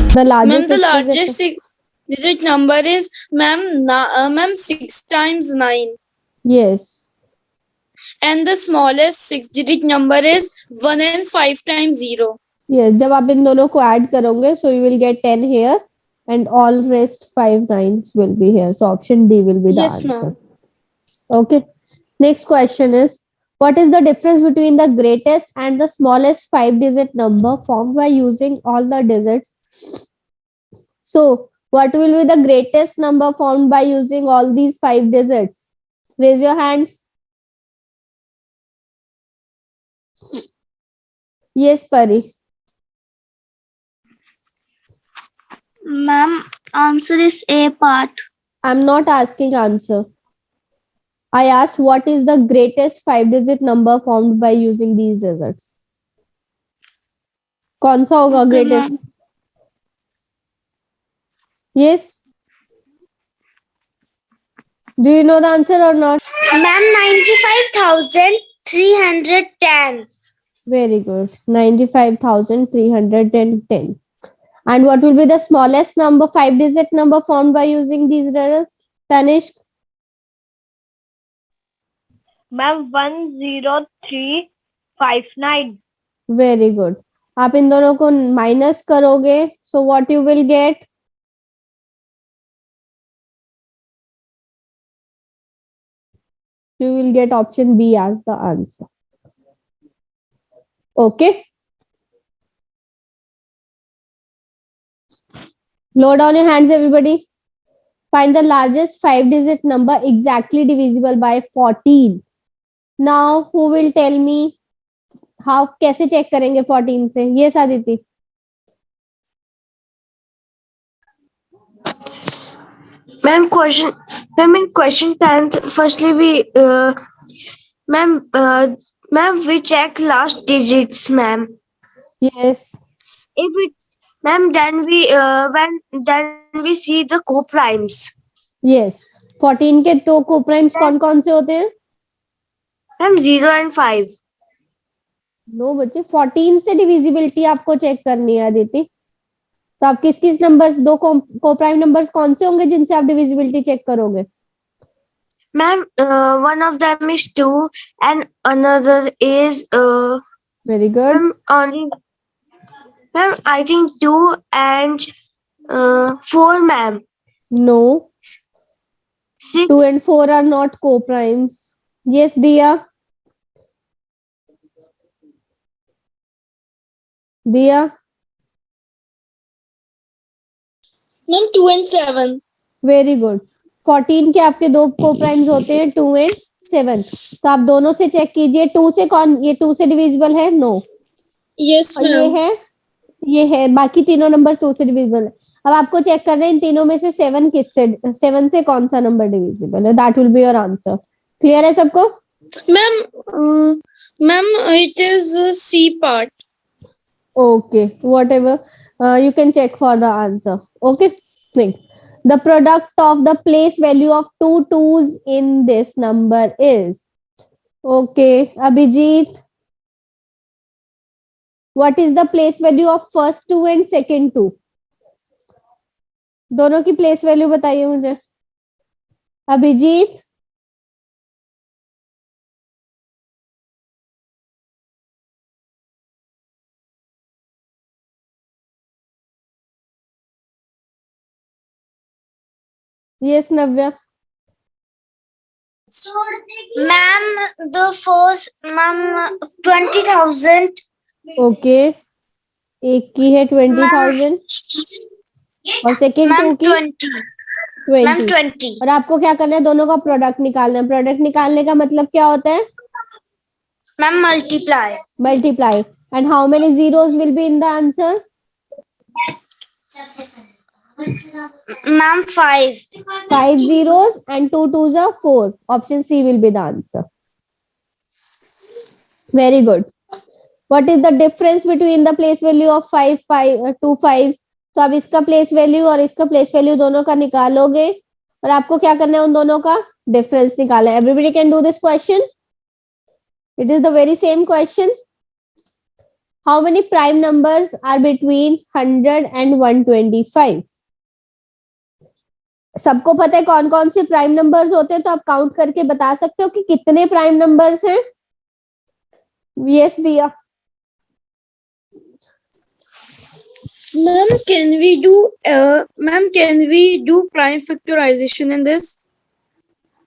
The Ma'am, largest the six largest digit. digit number is ma'am 6 times 9. Yes. And the smallest 6-digit number is 1 and 5 times 0. Yes. जब आप इन दोनों को add करोगे, so you will get 10 here, and all rest 5 nines will be here. So option D will be the Yes, answer. ma'am. Okay. Next question is, what is the difference between the greatest and the smallest 5-digit number formed by using all the digits? So, what will be the greatest number formed by using all these 5 digits? Raise your hands. Yes, Pari. Ma'am, answer is A part. I'm not asking answer. I asked what is the greatest 5-digit number formed by using these digits. कौन सा होगा Okay, greatest? ma'am. Yes. Do you know the answer or not? Ma'am, 95,310. Very good. 95,310. And what will be the smallest number, 5-digit number formed by using these digits? Tanishq? Ma'am, 10359. Very good. आप इन दोनों को minus करोगे, so what you will get? You will get option B as the answer. Okay. Lower down your hands, everybody. Find the largest 5-digit number exactly divisible by 14. Now, who will tell me how कैसे check करेंगे 14 से? Yes, Aditi. Ma'am, in question 10, firstly ma'am, we check last digits, ma'am. Yes. If it, ma'am, then we see the co-primes. Yes. 14 के तो co-primes कौन-कौन से होते हैं? Ma'am, 0 and 5. No बच्चे, 14 से डिविजिबिलिटी आपको चेक करनी है आदिति. तो आप किस किस नंबर, दो को-प्राइम नंबर्स कौन से होंगे जिनसे आप डिविजिबिलिटी चेक करोगे? Ma'am, one of them is 2 and another is Very good. Ma'am, I think 2 and 4, ma'am. No. 6. 2 and 4 are not co-primes. Yes, Diya. Diya. Ma'am, 2 and 7. Very good. 14 के आपके दो को-प्राइम्स होते हैं, 2 एंड 7. तो आप दोनों से चेक कीजिए. 2 से कौन, ये 2 से डिविजिबल है? नो. Yes, और ये है, बाकी तीनों नंबर 2 से डिविजिबल है. अब आपको चेक करना है इन तीनों में से 7 से कौन सा नंबर डिविजिबल है. That will be your answer. Clear है सबको? Ma'am, it is C part. Okay, whatever. You can check for the answer. Okay, next. The product of the place value of two twos in this number is. Okay, Abhijit. What is the place value of first two and second two? दोनों की place value बताइए मुझे. Abhijit. Yes, Navya. Ma'am, the first, ma'am, 20,000. Okay. एक की है 20,000 और second to Ma'am, की 20. Ma'am, 20. 20. और आपको क्या करना है, दोनों का प्रोडक्ट निकालना है. प्रोडक्ट निकालने का मतलब क्या होता है? Ma'am, multiply. Multiply. And how many zeros will be in the answer? Ma'am, 5. 5 zeros and 2 twos are 4. Option C will be the answer. Very good. What is the difference between the place value of 2 5s? तो आप इसका place value और इसका place value दोनों का निकालोगे और आपको क्या करना है, उन दोनों का डिफरेंस निकालना है. Everybody can do this question. It is the very same question. How many prime numbers are between 100 and 125? सबको पता है कौन कौन से प्राइम नंबर्स होते हैं, तो आप काउंट करके बता सकते हो कि कितने प्राइम नंबर्स हैं. यस दिया. Ma'am, can we do prime factorization in this?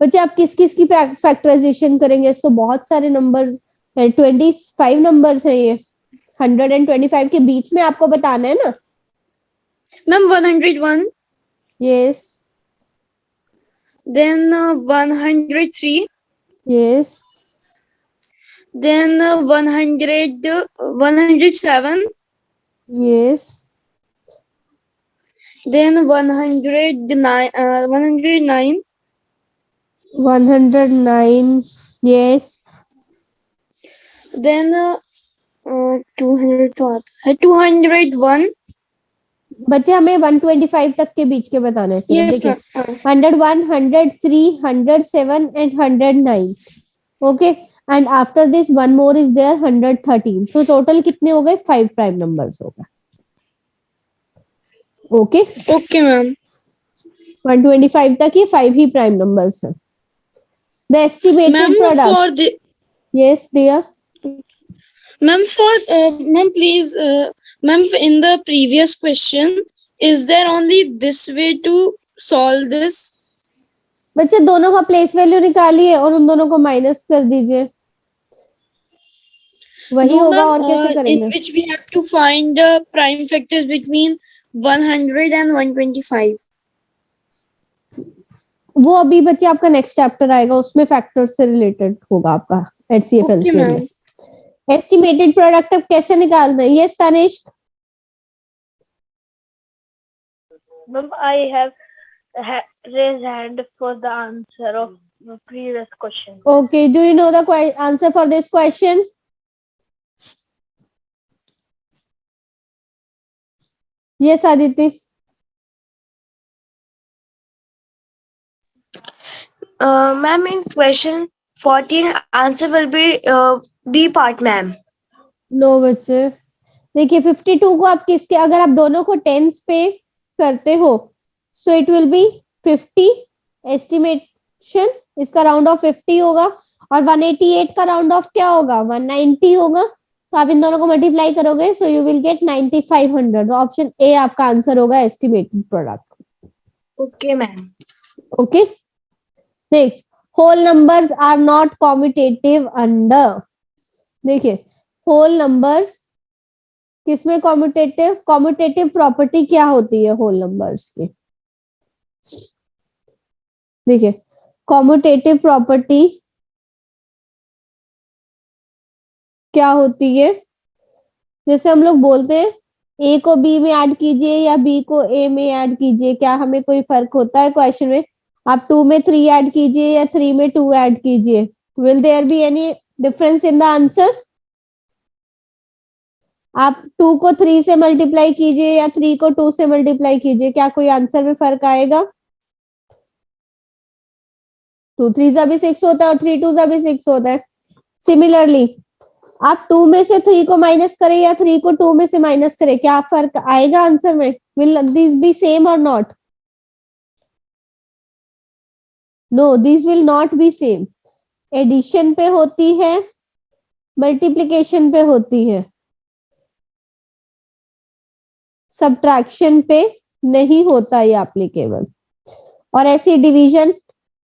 बच्चे आप किस किस की फैक्टराइजेशन करेंगे? तो बहुत सारे नंबर्स है, 25 नंबर्स है ये. 125 के बीच में आपको बताना है ना. Ma'am, 101, yes. then 103, yes. then 107, yes. then 109, 109, 109. Yes. then 200 तो आता है, 201. बच्चे हमें 125 तक के बीच के बताने हैं. Yes, देखिए, ma'am. 101, 103, 107 and 109. Okay, and after this one more is there, 113. So total कितने हो गए? 5 प्राइम नंबर्स हो गए. Okay, Okay, ma'am. 125 तक ये 5 ही प्राइम नंबर्स हैं. The Ma'am, estimated product. for the yes दिया. ma'am for ma'am please ma'am in the previous question, is there only this way to solve this? बच्चे दोनों का place value निकालिए और उन दोनों को माइनस कर दीजिए. वही No, होगा ma'am. और कैसे In करेंगे? which we have to find the prime factors between 100 and 125. वो अभी बच्चे आपका नेक्स्ट चैप्टर आएगा, उसमें फैक्टर्स से रिलेटेड होगा आपका HCF Okay, LCM ma'am. में. एस्टिमेटेड प्रोडक्ट अब कैसे निकालना है? Yes Tanishk. Ma'am, I have raised hand for the answer of the previous question. Okay, do you know the answer for this question? Yes, Aditi. Ma'am, in question 14, answer will be B part, ma'am. No बच्चे, देखिए 52 को आप किसके, अगर आप दोनों को tense पे करते हो, so it will be 50 estimation. इसका राउंड ऑफ 50 होगा और 188 का राउंड ऑफ क्या होगा? 190 होगा. तो आप इन दोनों को मल्टीप्लाई करोगे, so you will get 9500. Option A आपका आंसर होगा estimated product. Okay, ma'am. Okay. Next, whole numbers are not commutative under. देखिए, whole numbers किसमें commutative? Commutative property क्या होती है whole numbers की? देखिए, commutative property क्या होती है? जैसे हम लोग बोलते हैं ए को बी में ऐड कीजिए या बी को ए में ऐड कीजिए, क्या हमें कोई फर्क होता है क्वेश्चन में? आप 2 में 3 ऐड कीजिए या 3 में 2 ऐड कीजिए, will there be any difference in the answer? आप 2 को 3 से मल्टीप्लाई कीजिए या 3 को 2 से मल्टीप्लाई कीजिए, क्या कोई आंसर में फर्क आएगा? 2 3 जा भी 6 होता है और 3 2 जा भी 6 होता है. सिमिलरली आप 2 में से 3 को माइनस करें या 3 को 2 में से माइनस करें, क्या फर्क आएगा आंसर में? Will this be same or not? No, this will not be same. Addition पे होती है, मल्टीप्लिकेशन पे होती है, सब्ट्रैक्शन पे नहीं होता ये एप्लीकेबल. और ऐसी डिवीजन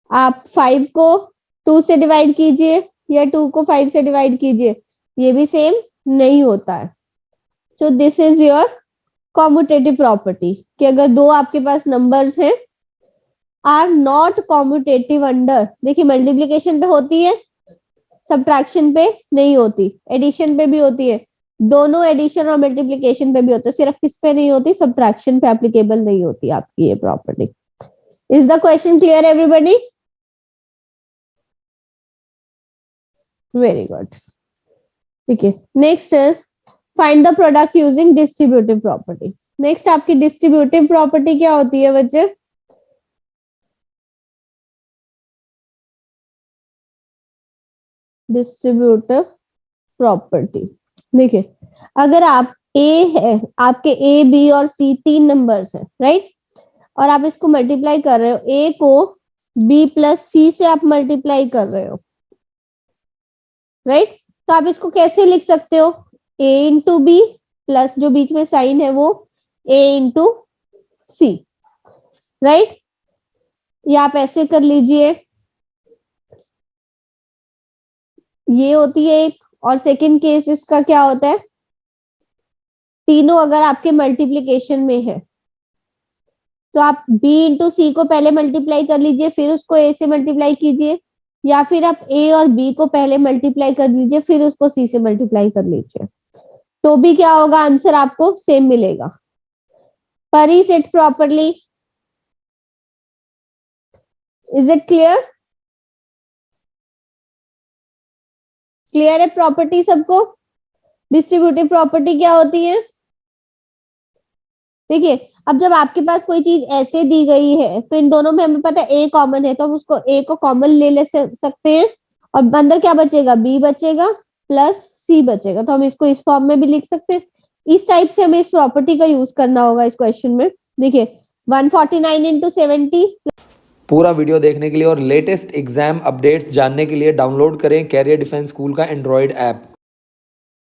आप 5 को 2 से डिवाइड कीजिए या 2 को 5 से डिवाइड कीजिए, ये भी सेम नहीं होता है. So this is your commutative property कि अगर दो आपके पास नंबर्स हैं आर नॉट कॉम्यूटेटिव अंडर. देखिए, मल्टीप्लिकेशन पे होती है, सब्ट्रैक्शन पे नहीं होती, एडिशन पे भी होती है. दोनों एडिशन और मल्टीप्लिकेशन पे भी होते हैं, सिर्फ किस पे नहीं होती? सब्ट्रैक्शन पे एप्लीकेबल नहीं होती आपकी ये property. Is the question clear everybody? Very good. ठीक है, next is find the product using distributive property. Next आपकी डिस्ट्रीब्यूटिव प्रॉपर्टी क्या होती है बच्चे? डिस्ट्रीब्यूटिव प्रॉपर्टी देखिए, अगर आप ए है, आपके ए बी और सी 3 नंबर्स है, राइट, और आप इसको मल्टीप्लाई कर रहे हो, ए को बी प्लस सी से आप मल्टीप्लाई कर रहे हो, राइट, तो आप इसको कैसे लिख सकते हो, ए इंटू बी प्लस जो बीच में साइन है वो ए इंटू सी, राइट, या आप ऐसे कर लीजिए, ये होती है एक। और सेकंड केस इसका क्या होता है, तीनों अगर आपके मल्टीप्लीकेशन में है तो आप b इंटू सी को पहले मल्टीप्लाई कर लीजिए, फिर उसको a से मल्टीप्लाई कीजिए, या फिर आप a और b को पहले मल्टीप्लाई कर लीजिए, फिर उसको c से मल्टीप्लाई कर लीजिए, तो भी क्या होगा, आंसर आपको सेम मिलेगा। परी set properly, is it clear? Clear है प्रॉपर्टी सबको? डिस्ट्रीब्यूटिव प्रॉपर्टी क्या होती है? देखिए, अब जब आपके पास कोई चीज ऐसे दी गई है तो इन दोनों में हमें पता है ए कॉमन है, तो हम उसको ए को कॉमन ले सकते हैं, और अंदर क्या बचेगा, बी बचेगा प्लस सी बचेगा, तो हम इसको इस फॉर्म में भी लिख सकते हैं। इस टाइप से हमें इस प्रॉपर्टी का यूज करना होगा इस क्वेश्चन में। देखिए 149 इंटू 70। पूरा वीडियो देखने के लिए और लेटेस्ट एग्जाम अपडेट्स जानने के लिए डाउनलोड करें कैरियर डिफेंस स्कूल का एंड्रॉयड ऐप।